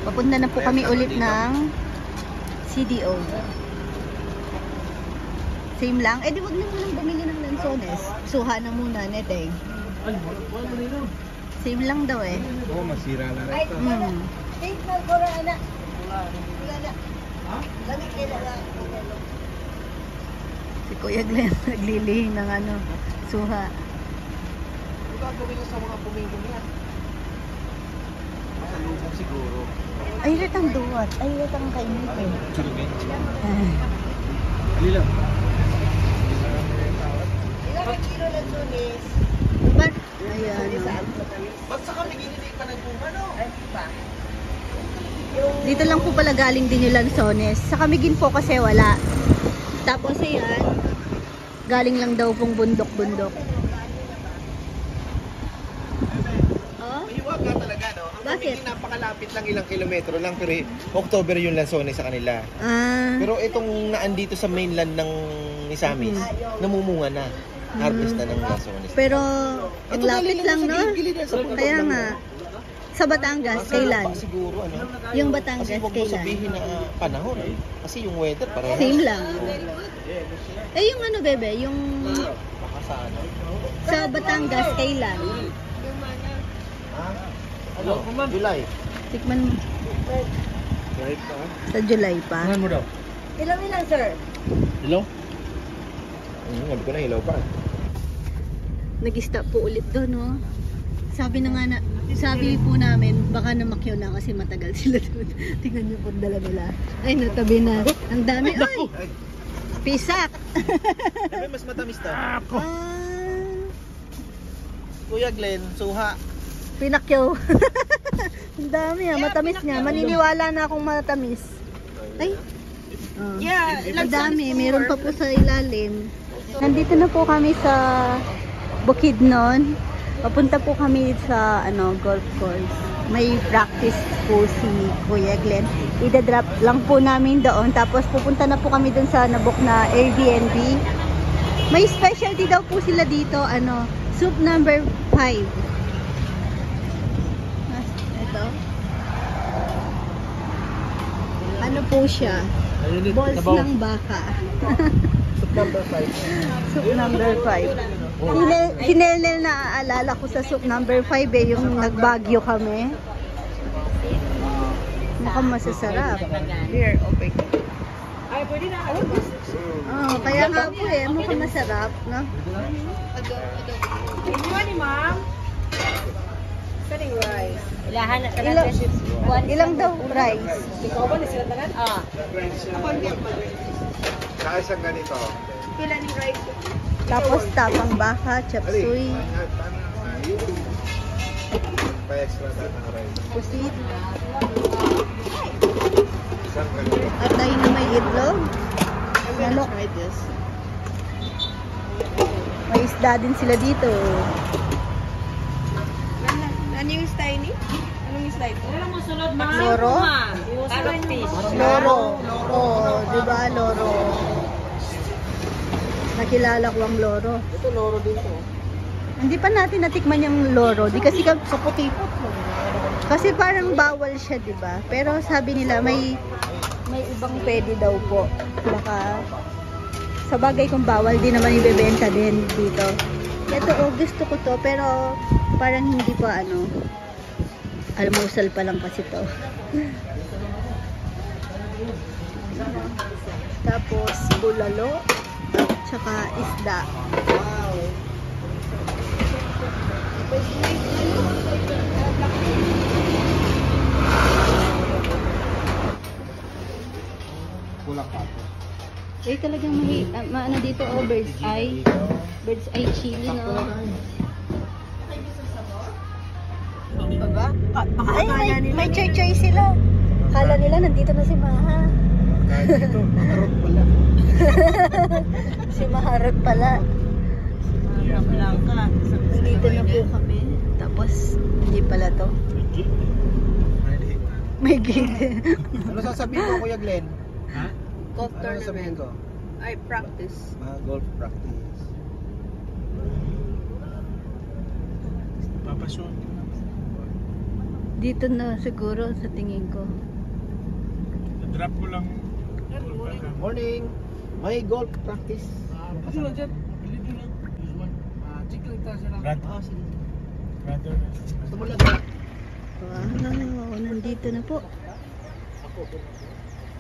Papunta na po kami ulit ng CDO. Same lang. Eh di wag na munang bumili ng lansones. Suha na muna, neteng. Same lang daw eh. Oo, masira na rin ito. Si Kuya Glenn naglilihi ng ano, suha. Ano gagawin ko sa mga pumingin yan? Masalubong siguro. Ay, retang duwat. Ay, retang kainitin. Surugin. Ay. Alila. Ilang kilo lang sunis? Ba't? Ayan. Ba't sa kami ginili ka nagbunga, no? Ay, pa. Dito lang po pala galing din yung lansones. Sa Camiguin po kasi wala. Tapos ayan, galing lang daw pong bundok-bundok. Oh? Mahiwag ka talaga, no? Ang Bakit? Camiguin napakalapit lang, ilang kilometro lang. Pero October yung Lanzones sa kanila. Ah, Pero itong naandito sa mainland ng Misamis, namumunga na. Harvest na ng Lanzones. pero ang Ito lapit galing lang, no? sa gilid-gilid yan, sa bundok Kaya lang, nga. no? Sa Batangas, Masarap kailan? pa siguro, ano? Yung Batangas, Kasi huwag mo kailan? sabihin na panahon. Kasi yung weather parehas. Same lang. Eh, yung ano, bebe? Yung Baka sa ano? sa Batangas, kailan? Ha? Ano? July. Tikman mo. Right ka? Sa July pa. mo daw? Ilang, sir? Hello? Sabi ko na hilaw pa. Nag-stop po ulit doon, no? Sabi na nga na, sabi po namin, baka namakyaw na kasi matagal sila doon. Tingnan niyo po dala nila. Ay, natabi na. Ang dami. Ay! Pisak! Sabi mas matamis daw. Ah, Kuya Glenn, suha. pinakyaw. Ang dami ah, matamis nga. Maniniwala na akong matamis. Ay! Oh. Yeah, Ang dami. Meron pa po sa ilalim. Nandito na po kami sa Bukidnon. Papunta po kami sa golf course. May practice po si Kuya Glenn. Ida-drop lang po namin doon. Tapos pupunta na po kami doon sa nabook na Airbnb. May specialty daw po sila dito. Soup number 5. Ito. Ano po siya? Balls ng baka. Soup number 5. Soup number 5. Si Nelen naaalala ko sa soup number 5 eh, yung nagbagyo kami. Mukhang masasarap. Here, open ko. Ay, pwede na. Oh, kaya nga po eh, mukhang masarap, no? Iwan ni ma'am. Kaning rice. Ilang daw price? Ikaw ba, nisilat na gan? Ah. Saka isang ganito. Pila ni rice? Tapos tapang baka, chop suey, Pa-extra na ng rice. pusit, Isang ganito. atay na may itlog. Manok. Try this. May isda din sila dito. Ano yung style ni? Anong yung style? Wala mo sunod, ma'am. Loro? Carrot fish. Loro. Oh, di ba loro? Nakilala ko ang loro. Ito loro din to. Hindi pa natin natikman yung loro. Di kasi sa puti. Kasi parang bawal siya, di ba? Pero sabi nila may ibang pwede daw po. Baka sa bagay kung bawal, di naman ibebenta din dito. Ito, gusto ko to, pero parang hindi pa almusal pa lang kasi to. Tapos bulalo at saka isda. Wow! Kulang pa ito. Eh, talagang maano dito, bird's eye. Bird's eye chili, no? Baba? Ay, may choy-choy sila. Kala nila nandito na si Maha. Kahit ito, makarot pala. Si Maharot pala. Blanca. Nandito na po kami. Tapos, hindi pala to. May gig. Ano sasabihin ko, Kuya Glenn? Ha? Golf Ano sasabihin ko? I practice. Golf practice. Papasyon. Dito na siguro sa tingin ko. Drop ko lang. Morning! May golf practice. Brad. Sige. Brother. Sumulat. Wow, nandito na po.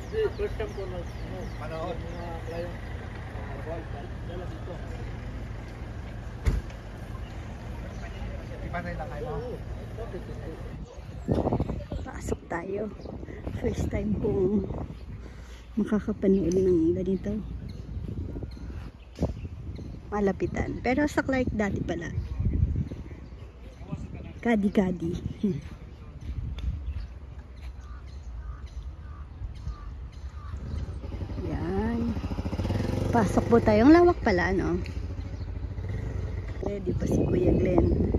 First time ko manood. Pasok tayo. First time kong makakapanood ng ganito. Malapitan. Pero sa Clark dati pala. Kadi-kadi. Yan. Pasok po tayo. Ang lawak pala, no? Ready pa si Kuya Glenn.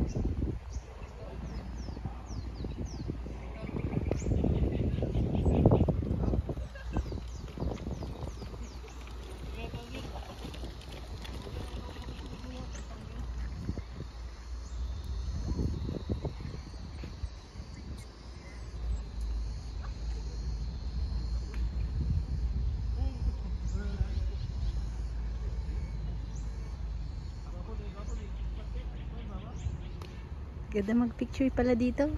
Ganda mag-picture pala dito.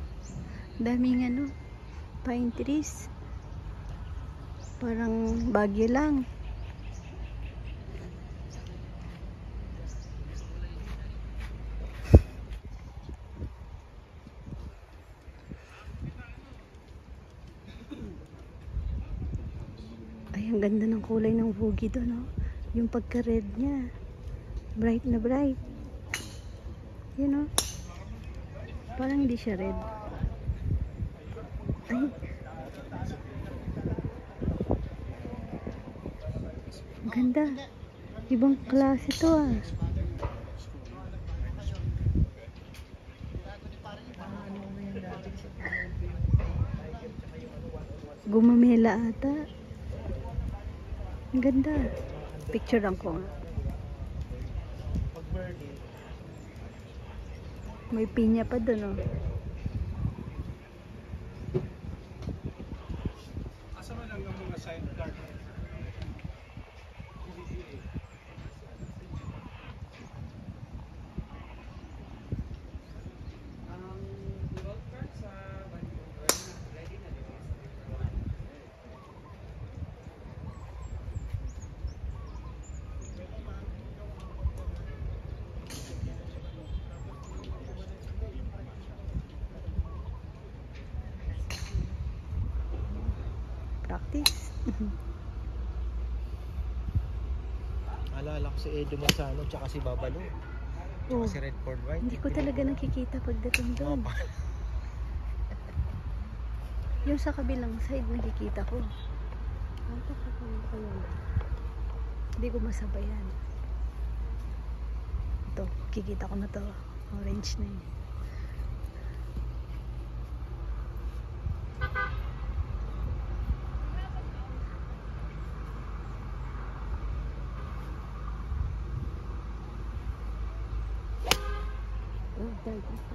Daming ano, pine trees. Parang Baguio lang. Ay, ang ganda ng kulay ng bugi doon, no? Yung pagka-red niya. Bright na bright. You know? Parang hindi siya red. Ay. Ang ganda. Ibang klase to ah. Gumamela ata. Ang ganda. Picturean ko nga. May pinya pa doon, oh. Asa man ang mga side card? Practice. Alala ko si Edo Manzano tsaka si Babalo. Tsaka Oh, si Redford White. hindi ko talaga nakikita pagdating doon. Yung sa kabilang side nakikita ko. Hindi ko masabayan. Ito, kikita ko na to. Orange na yun.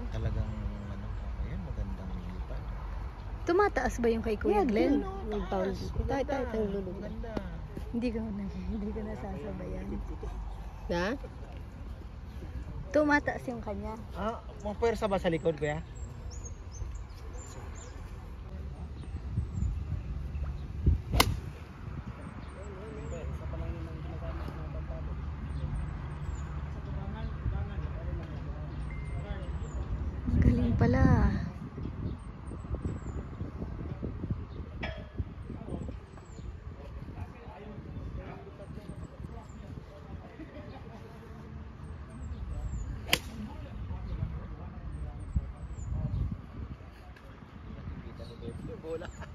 Talagang ano, ayan, magandang lipad. Tumataas ba yung kay Kuya Glenn? Maganda. Hindi ko nasasabayan. Na? Tumataas yung kanya. Ah, mapwersa ba sa likod, kuya? Galing pala.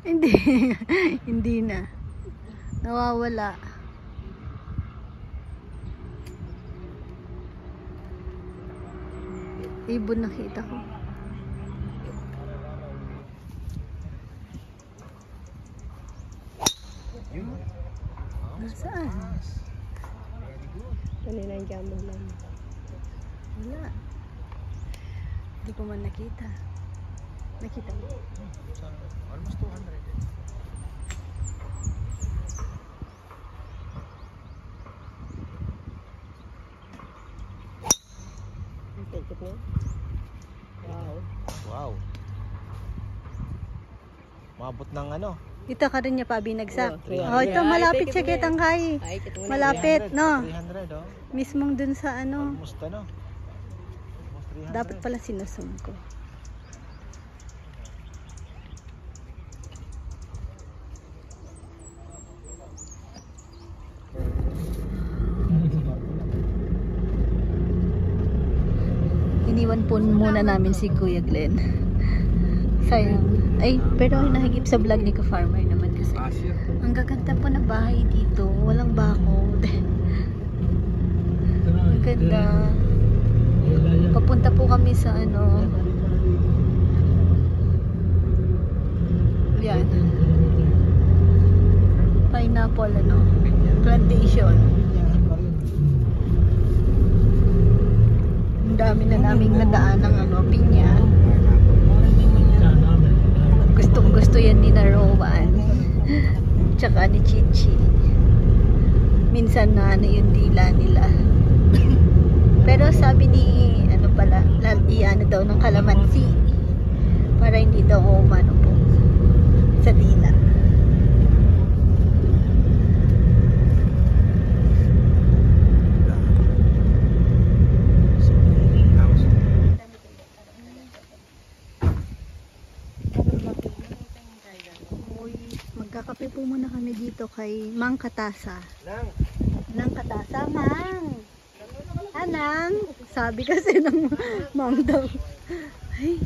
Hindi. Hindi na. Nawawala. Ibon nakita ko. Nasaan? Kanina yung jambog lang. Wala. Hindi ko man nakita. Nakita mo? Sa almost 200. Take it na. Wow. Wow. Mabot ng ano? Ito ka rin niya pa binagsak. Oh, 300. Oh, ito malapit Ay, sa take it mo Kitangkay. Ay, kito mo na. Malapit, no? 300, oh. Mismong dun sa ano. Almost ano? Almost 300. Dapat pala sinusum ko. Iniwan po muna namin si Kuya Glenn. Sayang. Ay, pero nahigip sa vlog ni Ka-Farmer naman kasi. Ang gaganda po na bahay dito. Walang bakod. Ang ganda. Papunta po kami sa ano. Yan. Pineapple ano. Plantation. Ang dami na naming nadaan ng ano, pinya. Gustong gusto yan ni Narowan. Tsaka ni Chichi. Minsan na ano yung dila nila. Pero sabi ni ano pala, ano daw ng kalamansi. Para hindi daw umano po sa dila. Magkakape po muna kami dito kay Mang Katasa. Nang Katasa, Mang! Anang! Sabi kasi ng Mang daw. Ay,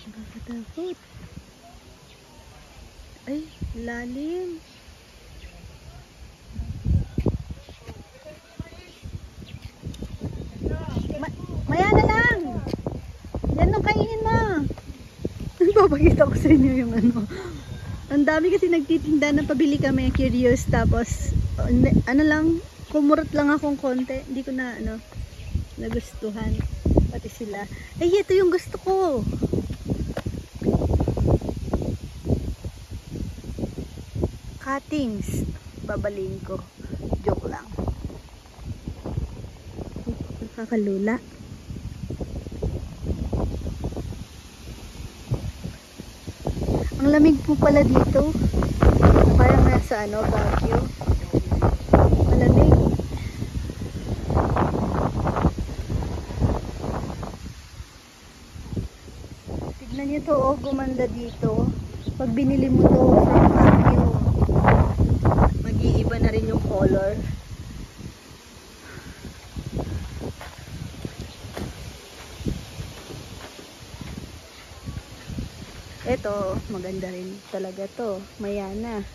nakakatakot. Ay, lalim. Maya na lang! Yan nung kainin mo. Papakita ko sa inyo yung ano. Ang dami kasi nagtitinda na pabili kami, curious, tapos ano lang, kumurot lang akong konti, hindi ko na ano, nagustuhan, pati sila. Ay, ito yung gusto ko. Cuttings, babaling ko, joke lang. Nakakalula. Ang lamig po pala dito. Parang nasa ano, Baguio. Malamig. Tignan nyo to, oh, gumanda dito. Pag binili mo to from Baguio, mag-iiba na rin yung color. Ito, maganda rin talaga to. Mayana.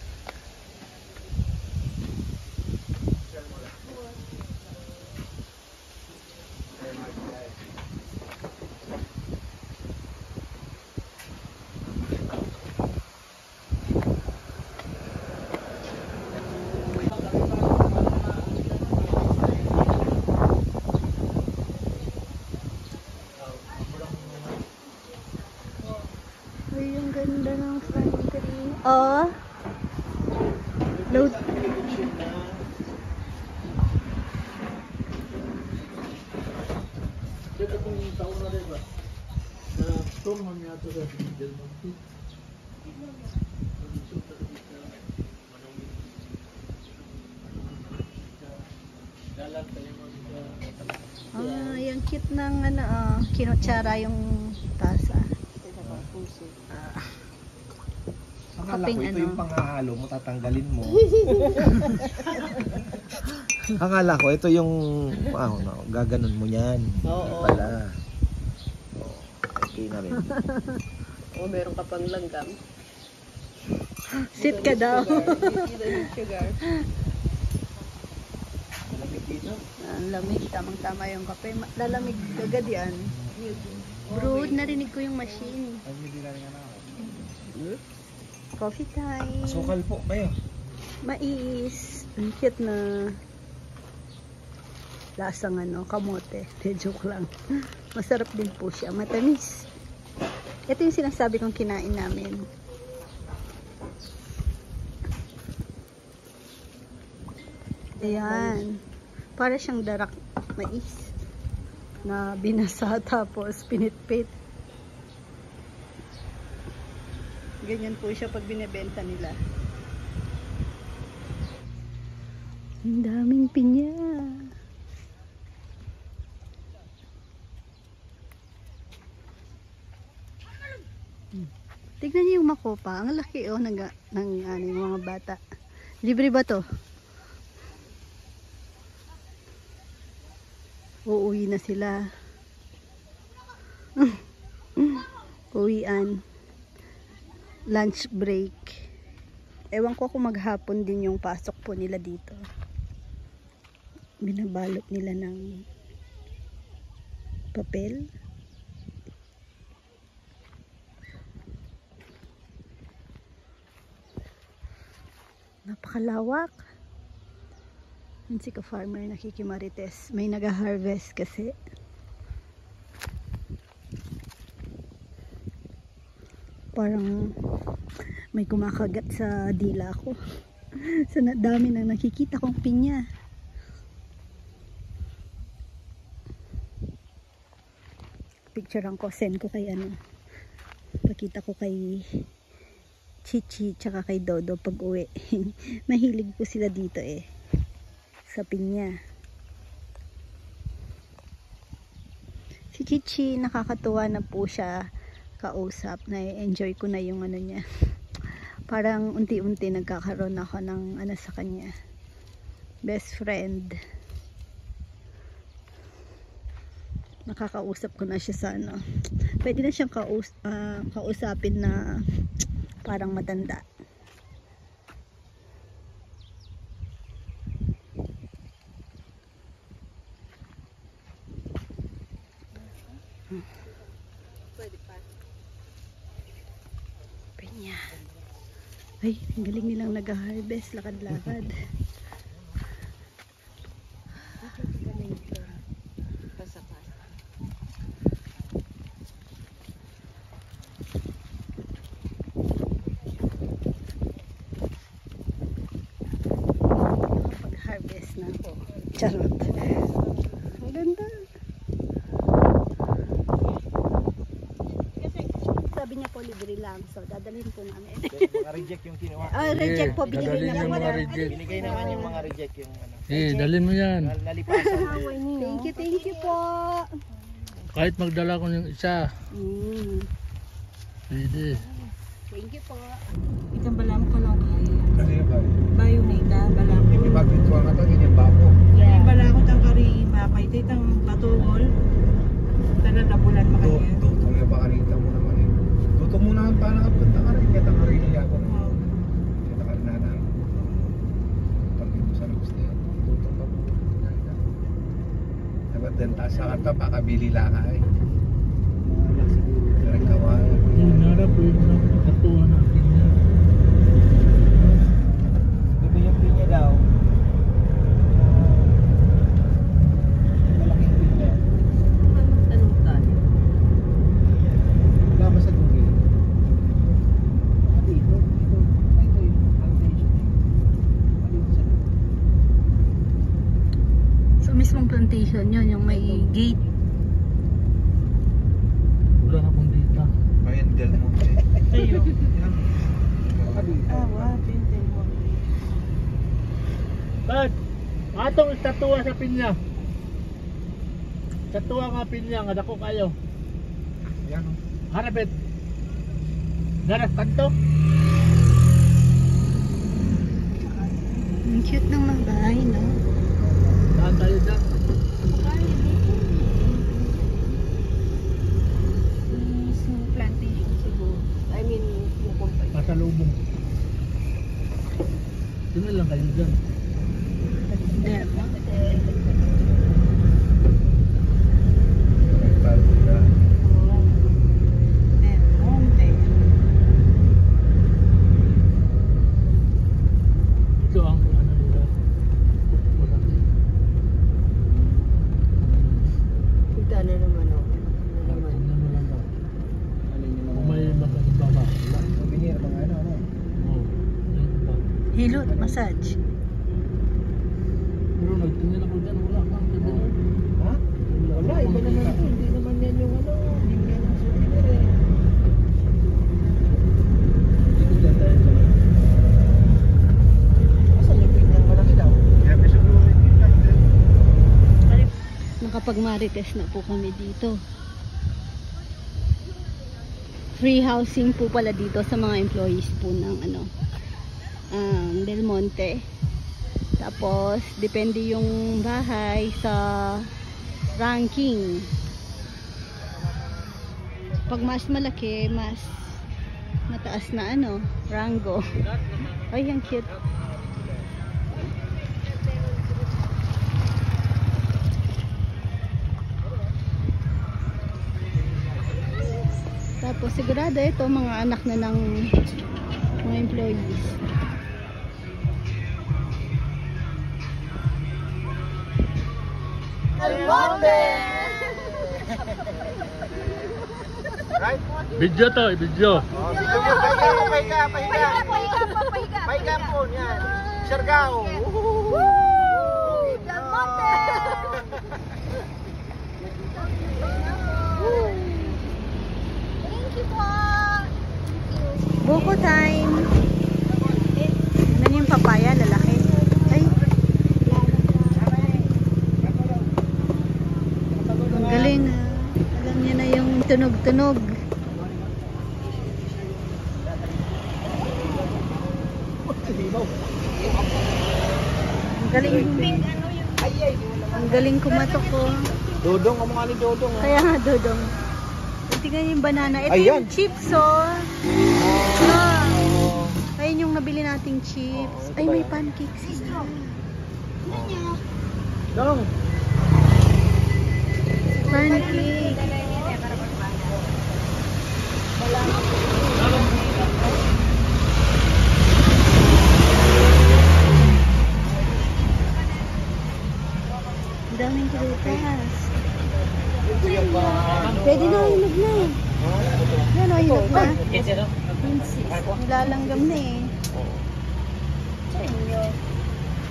Ay, ang ganda ng factory. Oh. Load. Ah, yung cute ng ano, kinutsara yung tasa. Akala ko Kaping ito ano. yung panghahalo mo, tatanggalin mo. Akala ko ito yung gaganon mo yan. Oo. Pala. Oh, okay na rin. Oh, meron ka pang langgam. Sit ka daw. You don't need sugar. Malamig dito. Ang lamig, tamang-tama yung kape. Lalamig agad yan. Brood, narinig ko yung machine. Ay, hindi na rin ako. Coffee time. Sukal po kayo. Mais. Ang cute na lasang ano, kamote. De, joke lang. Masarap din po siya. Matamis. Ito yung sinasabi kong kinain namin. Ayan. Para siyang darak mais na binasa tapos pinitpit. Ganyan po siya pag binebenta nila. Ang daming pinya. Tignan niyo yung makopa. Ang laki ng yung mga bata. Libre ba to? Uuwi na sila. Uwian. Lunch break. Ewan ko kung maghapon din yung pasok po nila dito. Binabalot nila ng papel. Napakalawak. Yan si ka-farmer nakikimarites. May nag-harvest kasi. Parang may kumakagat sa dila ko. Sa dami nang nakikita kong pinya. Picturean ko, send ko kay ano. Pakita ko kay Chichi tsaka kay Dodo pag uwi. Mahilig po sila dito eh. Sa pinya. Si Chichi nakakatuwa na po siya kausap. Na-enjoy ko na yung ano niya. Parang unti-unti nagkakaroon ako ng ano sa kanya. Best friend. Nakakausap ko na siya sa ano. Pwede na siyang kausapin na parang matanda. Pwede pa. Pinya. Ay, ang galing nilang nag-harvest. Lakad-lakad. Pag-harvest na ako. Charot. Ang ganda. Sabi niya po libre lang. So, dadalhin po namin. Mga reject yung kinuha. Reject po. Binigay dadalhin na yung po. mga reject. Binigay naman yung mga reject yung ano. Dalhin mo yan. Nalipasan. Thank you po. Kahit magdala ko yung isa. Pwede. Thank you po. Itang balam ko lang kaya. Kasi yung ba? Bayo na ita, balam ko. Hindi magkituwa nga ito, hindi babo. Yung balam ko tang kari mapay. Ito itang batugol. Tanan na bulan makanya. Tutong yung bakarita mo naman eh. Tutong mo naman paano ka punta ka rin. Kita ka rin niya ako. Kita ka rin na lang. Pag ito sa lubos niya. Tutong ka po. Dapat din taas sa kanta, pakabili lang ka eh. Direk kawan. Yung narap, yung nakatuwa natin yan. Ito yung pinya daw. Malaking pinya. Tanong tayo. Wala ba sa Google? Ito yung plantation. So, mismong plantation yun, yung may gate. Wala na pong data. Bayan Del Monte. Sa'yo. Yan. Tinte mo. Bad! Atong istatwa sa pinya. Istatwa nga pinya, nga dako kayo. Yan o. Harapit. Daras kanto. Ang cute ng mga bahay, no? Daan tayo dyan. Plantation siguro. I mean, yung kumpay. Pasalubong. Tingnan lang kayo dyan. There. Ito ang ano nila. Malaki. Ito ano naman o. Ano naman. Tingnan mo lang ba. Alin yung mga Hilot, massage. Pero nagtingin ako dyan, wala kang tingin. Ha? Wala, iba naman ito. Hindi naman yan yung ano. Hindi yan ang souvenir eh. Asan yung pinyang malaki daw? Kaya may siguro hindi lang din. Nakapag-marites na po kami dito. Free housing po pala dito sa mga employees po ng Del Monte. Tapos, depende yung bahay sa ranking. Pag mas malaki, mas mataas na rango. Ay, ang cute. Tapos sigurado ito mga anak na ng mga employees. Right? Video to, video. Oh, dito mo, pahiga. Pahiga po, yan. Siargao. Buko time. Ano yung papaya, lalaki? Ay. Ang galing. Alam niya na yung tunog-tunog. Ang galing. Ang galing kumatok ko. Dodong, ang mga ni Dodong. Kaya nga, Dodong. Tingnan yung banana. Ito Ayan. yung chips, oh. Ayun yung nabili nating chips. Ay, may pancakes sila. Dong. Pancake. Ang daming prutas. Pwede na, hinog na. Yan o, hinog na. Nilalanggam na eh.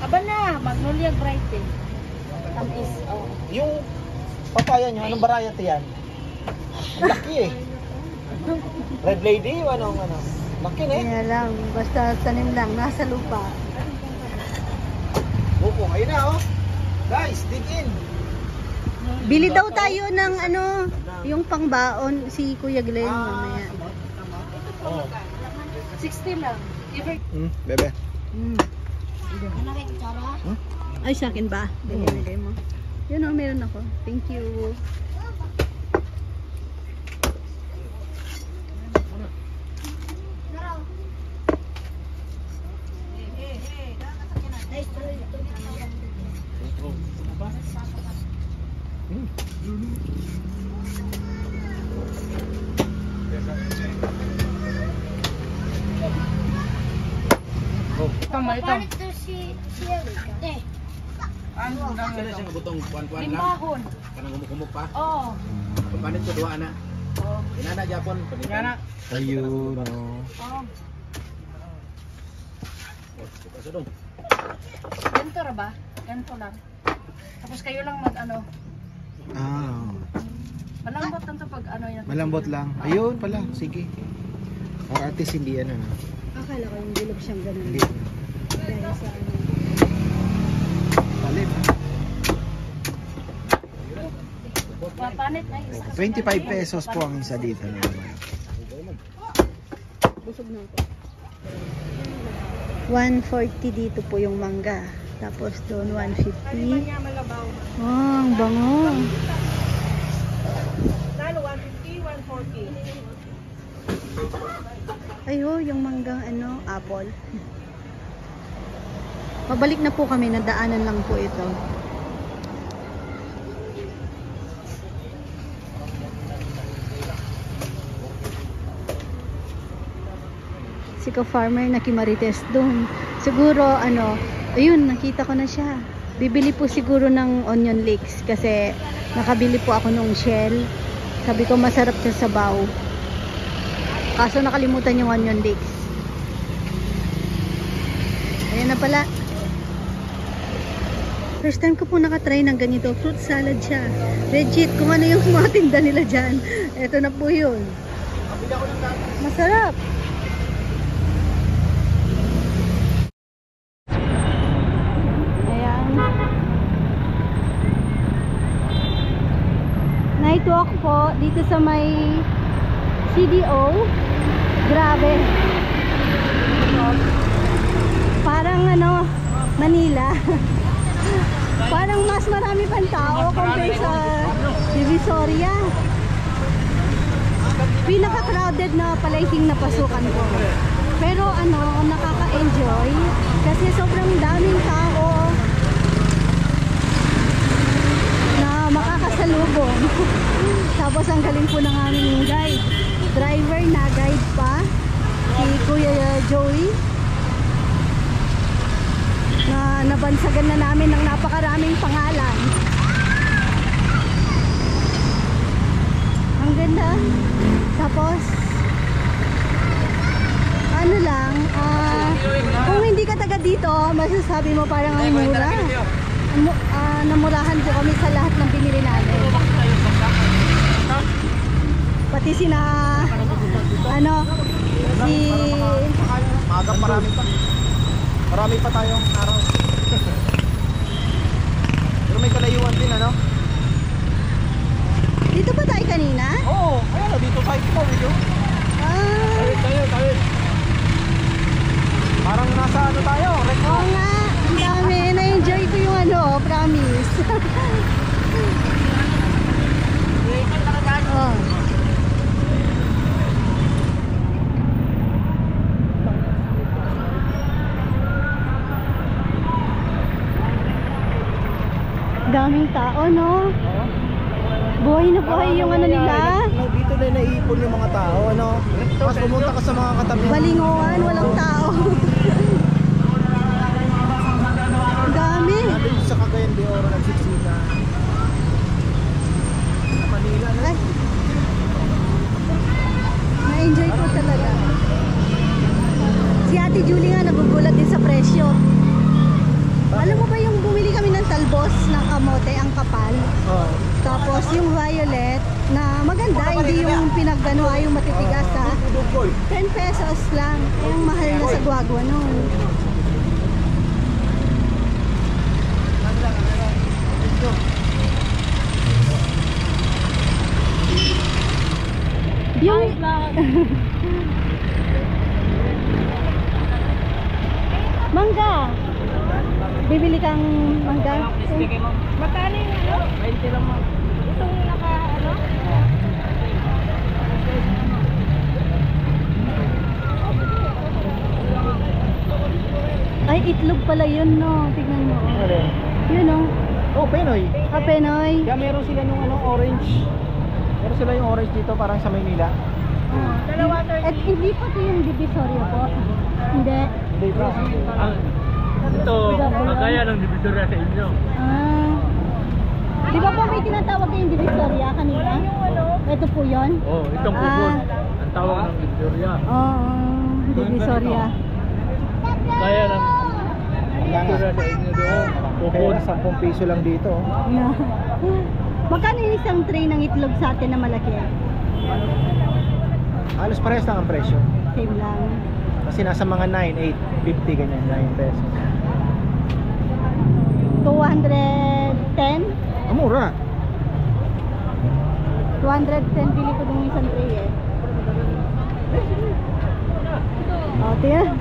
Aba na, Magnolia Bright eh. Tamis, oh. Yung papaya nyo, anong variety yan? Ang laki eh. Red Lady o anong ano? Laki na eh. Kaya lang, basta tanim lang, nasa lupa. Buko, ayun na oh. Guys, dig in. Bili daw tayo ng yung pangbaon si Kuya Glenn mamaya. Oh. 60 lang. Bebe. Ay, sa akin ba? Bigay mo. Yun o, meron ako. Thank you. Tama ito. Sana siyang butong kuan-kuan lang. Limbahon. Kanang gumuk-gumuk pa. Oo. Papanit ko duha na. Inana Japon. Yana. Ayun no. Oo. Pasadong. Ganito ra ba? Ganito lang. Tapos kayo lang Ah, malambot lang to pag yan. malambot lang. Ayun pala, sige. Para artist hindi ano. Akala ko yung bilog siyang ganun. Hindi. Dahil sa Palit. Papanit na isa. 25 pesos po ang isa dito. busog na ako. 140 dito po yung mangga. Tapos doon 150. Oh, ang bango. Lalo 150, 140. Ay ho, yung manggang apple. Pabalik na po kami, nadaanan lang po ito. Si ka-farmer nakimarites doon. Siguro ayun, nakita ko na siya. Bibili po siguro ng onion leeks kasi nakabili po ako nung shell. Sabi ko masarap siya sa sabaw. Kaso nakalimutan yung onion leeks. Ayan na pala. First time ko po nakatry ng ganito. Fruit salad siya. Legit, kung ano yung mga tinda nila dyan. Ito na po yun. Masarap. Ayan. Night walk po dito sa may CDO. Grabe. Parang ano, Manila. Parang mas marami pang tao compared sa Divisoria. Pinaka-crowded na palengking napasukan ko. Pero ano, nakaka-enjoy kasi sobrang daming tao na makakasalubong. Tapos ang galing po ng aming guide. Driver na guide pa, si Kuya Joey. Na nabansagan na namin ng napakaraming pangalan. Ang ganda. Tapos ano lang, kung hindi ka taga dito, masasabi mo parang ang mura. Namurahan po kami sa lahat ng binili namin. Pati sina ano, si Magang marami pa. Marami pa tayong araw. Pero may kalayuan din, ano? dito ba tayo kanina? Oo, ayan o, dito tayo po, video. Tawid. Parang nasa ano tayo, Oo nga, ang dami. Na-enjoy ko yung ano, promise. Oh. Daming tao, no? Buhay na buhay yung ano nila. Dito na naiipon yung mga tao, ano? Mas pumunta ka sa mga katabi. Balingoan, walang tao. Ang dami. Natin sa Cagayan de Oro nagsiksika. Sa Manila, ano? Ay. Na-enjoy ko talaga. Si Ate Julie nga nagugulat din sa presyo. Alam mo ba yung bumili kami ng talbos ng kamote, ang kapal? Oo. Tapos yung violet na maganda, hindi yung pinagano ay yung matitigas ha. 10 pesos lang. Yung mahal na sa Guagua noon. Yung mangga. Bibili kang mangga? Magkano yung ano? 20 lang mo. Itong naka ano? Ay, itlog pala yun, no? Tignan mo. Yun, no? Oh, Penoy. Penoy. Kaya meron sila nung ano, orange. Meron sila yung orange dito parang sa Maynila. At hindi pa ito yung Divisoria po. Hindi. Hindi pa. Ito, kagaya ng Divisoria sa inyo. Di ba po may tinatawag kayong Divisoria kanina? Ito po yun? Oh, itong kubon. Ang tawag ng Divisoria. Oo, Divisoria. Kaya ng Divisoria sa inyo doon. Kaya 10 piso lang dito. Magkano yung isang tray ng itlog sa atin na malaki? Halos parehas lang ang presyo. Same lang. Kasi nasa mga 9, 8, 50 ganyan, 9 pesos. 210? Ang mura. 210 bili ko dun isang tray eh. Oh, tiyan.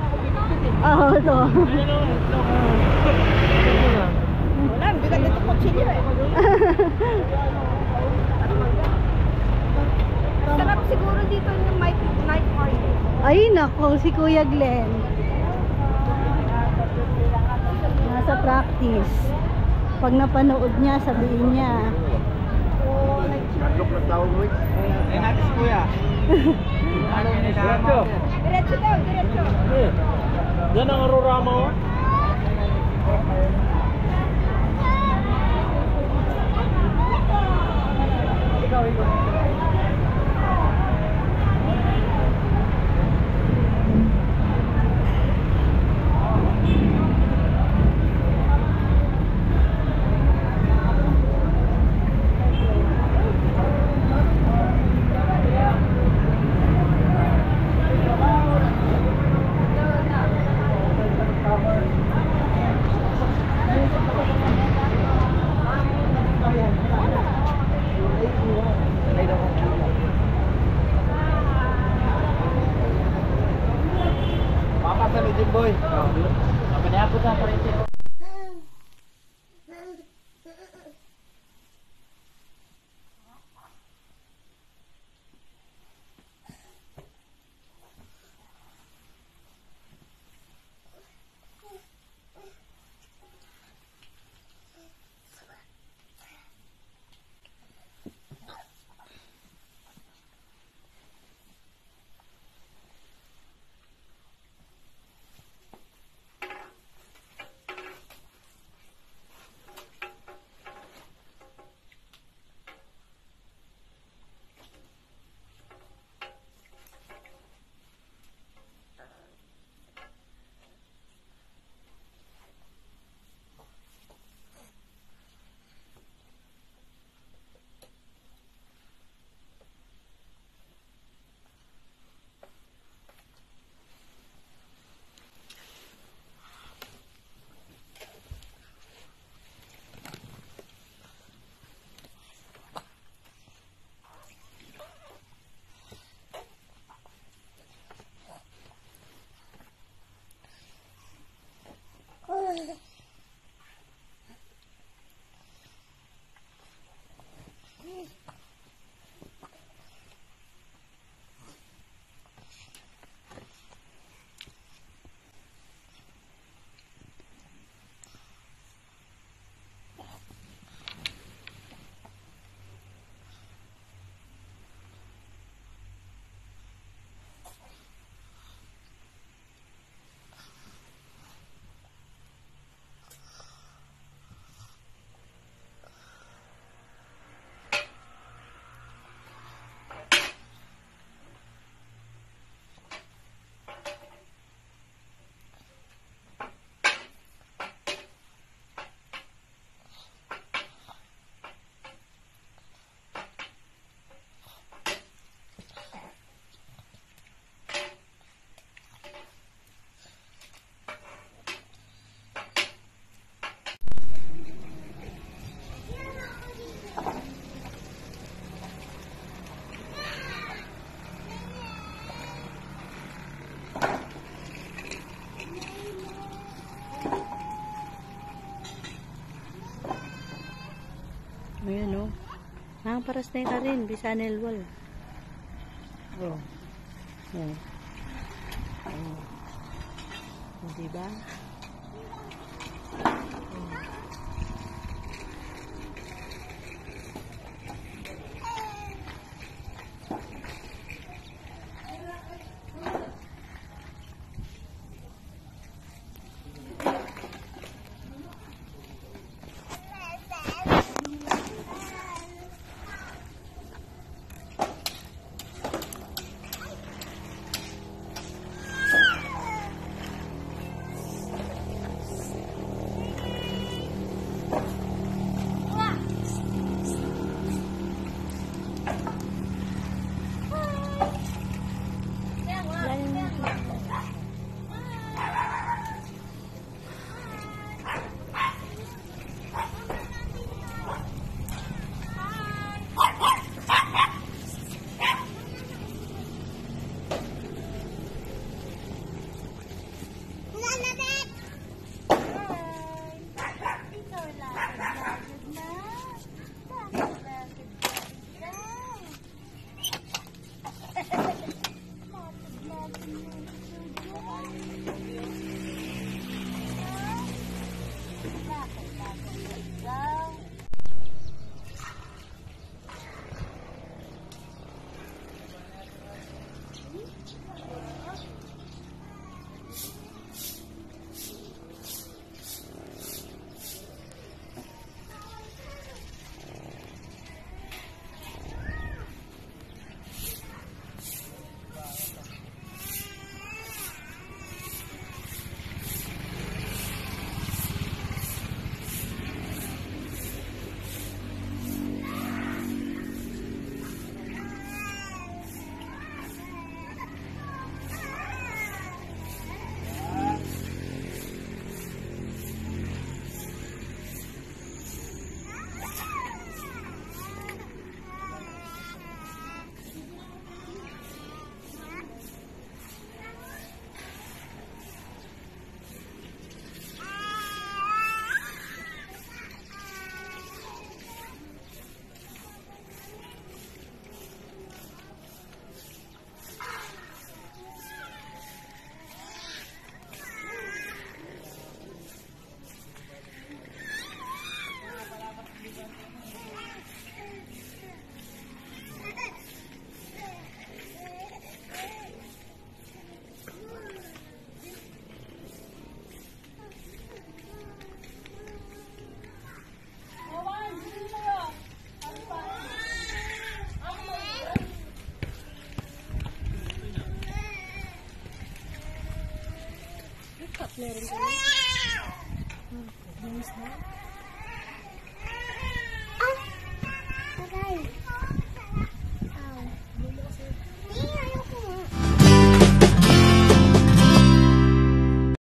Oh, ito. Wala, bilang ito po chili eh. Sarap siguro dito yung night market. Ay, nako, si Kuya Glenn. Nasa practice. Pag napanood niya, sabihin niya. Look ng tawag mo eh. Ayun natin si Kuya. Diretso. Diretso daw, diretso. Yan ang Arorama mo. ka ni Jimboy. Apa niya po sa parente? Ayan o. Nakaparas na ka rin. Bisanel wall. Oh. Ayan. Oh. Diba? Meron ka na? Bilis na?